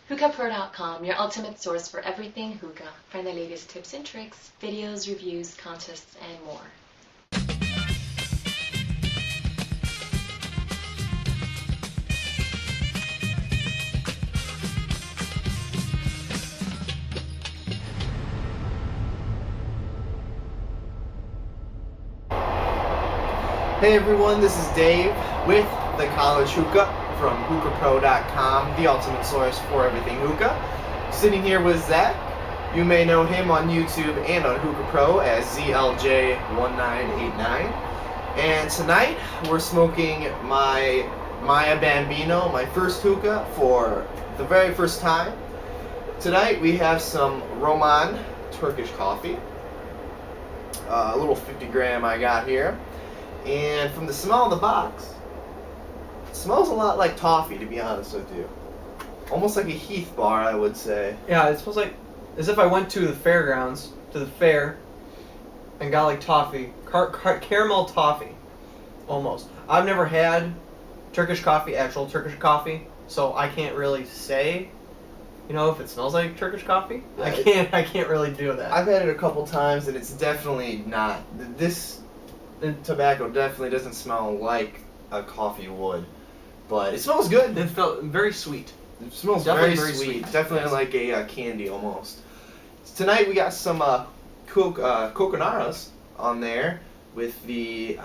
Hookahpro.com, your ultimate source for everything hookah. Find the latest tips and tricks, videos, reviews, contests, and more. Hey everyone, this is Dave with the College Hookah from Hookahpro.com, the ultimate source for everything hookah. Sitting here with Zach. You may know him on YouTube and on Hookah Pro as ZLJ1989. And tonight we're smoking my MYA Bambino, my first hookah for the very first time. Tonight we have some Romman Turkish COffee, a little 50 gram I got here. And from the smell of the box, it smells a lot like toffee, to be honest with you. Almost like a Heath bar, I would say. Yeah, it smells like as if I went to the fairgrounds, to the fair, and got like toffee, caramel toffee, almost. I've never had Turkish coffee, actual Turkish coffee, so I can't really say, if it smells like Turkish coffee. I can't really do that. I've had it a couple times, and it's definitely not. This tobacco definitely doesn't smell like a coffee would, but it smells good. It felt very sweet. It smells Definitely very sweet. Definitely yes. Like a candy almost. Tonight we got some Coco-Narras on there with the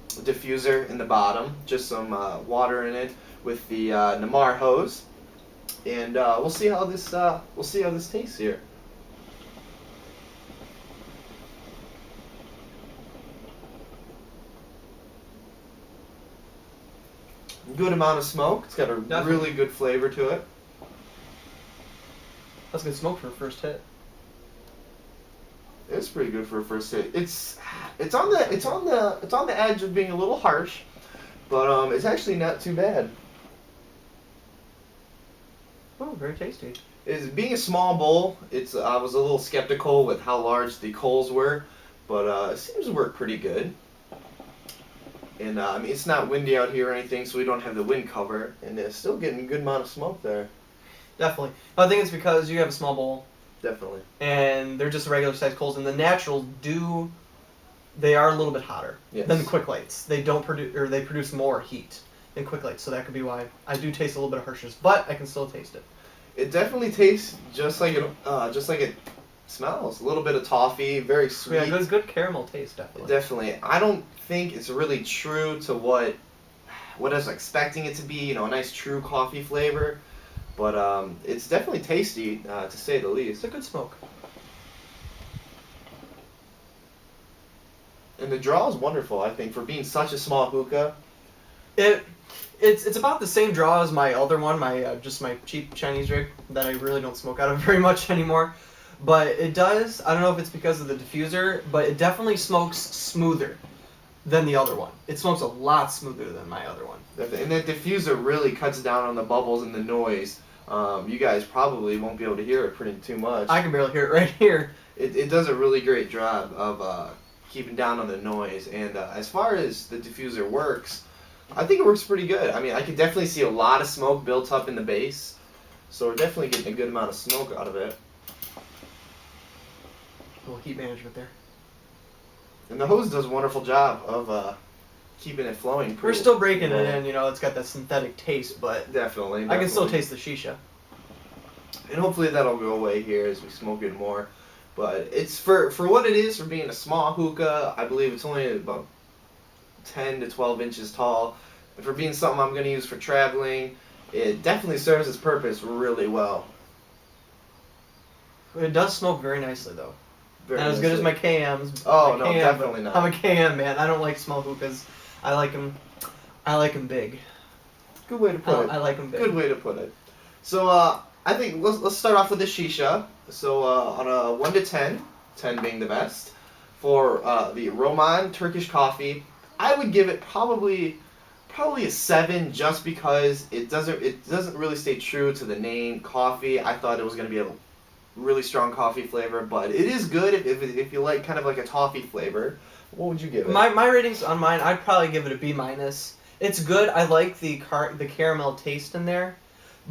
diffuser in the bottom, just some water in it with the Nammor hose, and we'll see how this tastes here. Good amount of smoke. It's got a really good flavor to it. That's good smoke for a first hit. It's pretty good for a first hit. It's on the edge of being a little harsh, but it's actually not too bad. Oh, very tasty. Being a small bowl, I was a little skeptical with how large the coals were, but it seems to work pretty good. And it's not windy out here or anything, so we don't have the wind cover, and it's still getting a good amount of smoke there. Definitely. I think it's because you have a small bowl. Definitely. And they're just regular sized coals, and the naturals they are a little bit hotter than the quick lights. They produce more heat than quick lights, so that could be why I do taste a little bit of harshness, but I can still taste it. It definitely tastes just like it smells. A little bit of toffee, very sweet. Yeah, good caramel taste, definitely. Definitely. I don't think it's really true to what I was expecting it to be, a nice true coffee flavor. But it's definitely tasty, to say the least. It's a good smoke. And the draw is wonderful, I think, for being such a small hookah. It's about the same draw as my other one, just my cheap Chinese rig that I really don't smoke out of very much anymore. But it does, I don't know if it's because of the diffuser, but it definitely smokes smoother than the other one. It smokes a lot smoother than my other one. And that diffuser really cuts down on the bubbles and the noise. You guys probably won't be able to hear it too much. I can barely hear it right here. It does a really great job of keeping down on the noise. And as far as the diffuser works, I think it works pretty good. I mean, I can definitely see a lot of smoke built up in the base. So we're definitely getting a good amount of smoke out of it. A little heat management there. And the hose does a wonderful job of keeping it flowing. We're still breaking it in, it's got that synthetic taste, but definitely. I can still taste the shisha. And hopefully that'll go away here as we smoke it more. But it's for what it is, for being a small hookah, I believe it's only about 10 to 12 inches tall. And for being something I'm going to use for traveling, it definitely serves its purpose really well. It does smoke very nicely, though. Very Not as good as my KMs. Oh, no, definitely not. I'm a KM man. I don't like small hookahs. I like them big. Good way to put it. I like them big. Good way to put it. So I think let's start off with the shisha. So on a 1 to 10, 10 being the best, for the Romman Turkish COffee, I would give it probably a 7, just because it doesn't really stay true to the name coffee. I thought it was going to be a really strong coffee flavor, but it is good if you like kind of like a toffee flavor. What would you give it? My ratings on mine, I'd probably give it a B-. It's good. I like the caramel taste in there,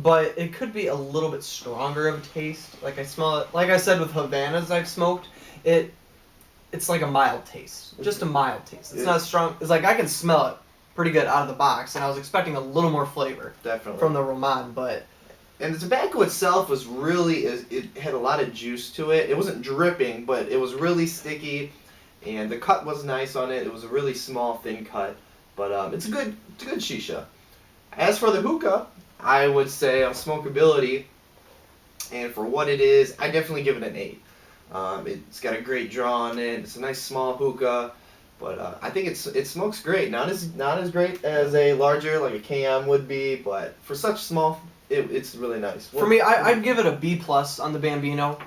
but it could be a little bit stronger of a taste. Like I smell it. Like I said with Havanas I've smoked, it's like a mild taste, just a mild taste. It's not strong. It's like I can smell it pretty good out of the box, and I was expecting a little more flavor Definitely. from the Romman, but. And the tobacco itself was really, it had a lot of juice to it. It wasn't dripping, but it was really sticky, and the cut was nice on it. It was a really small, thin cut, but it's a good shisha. As for the hookah, I would say on smokability, and for what it is, I definitely give it an 8. It's got a great draw on it. It's a nice small hookah, but I think it smokes great. Not as great as a larger like a KM would be, but for such small. It's really nice. For me, I'd give it a B+ on the Bambino.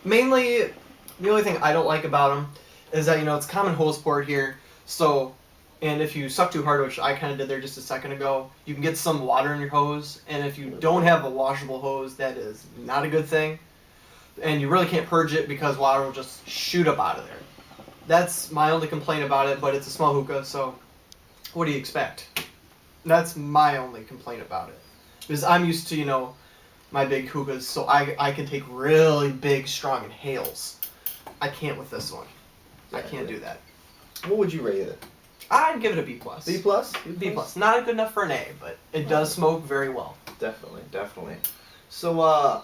Mainly, the only thing I don't like about them is that, it's common hose port here. So, and if you suck too hard, which I kind of did there just a second ago, you can get some water in your hose. And if you don't have a washable hose, that is not a good thing. And you really can't purge it because water will just shoot up out of there. That's my only complaint about it, but it's a small hookah, so what do you expect? That's my only complaint about it. Because I'm used to, my big hookahs, so I can take really big, strong inhales. I can't with this one. I can't do that. What would you rate it? I'd give it a B+. B+? B+. Not good enough for an A, but it does smoke very well. Definitely. So,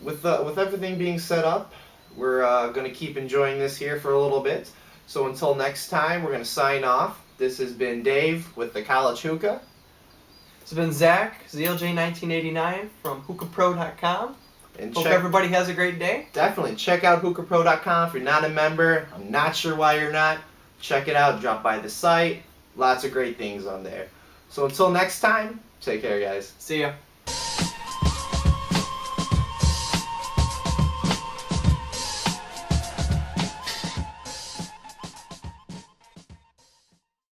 with everything being set up, we're going to keep enjoying this here for a little bit. So until next time, we're going to sign off. This has been Dave with the College Hookah. It's been Zach, ZLJ1989 from hookahpro.com. And hope everybody has a great day. Definitely. Check out hookahpro.com if you're not a member. I'm not sure why you're not. Check it out. Drop by the site. Lots of great things on there. So until next time, take care, guys. See ya.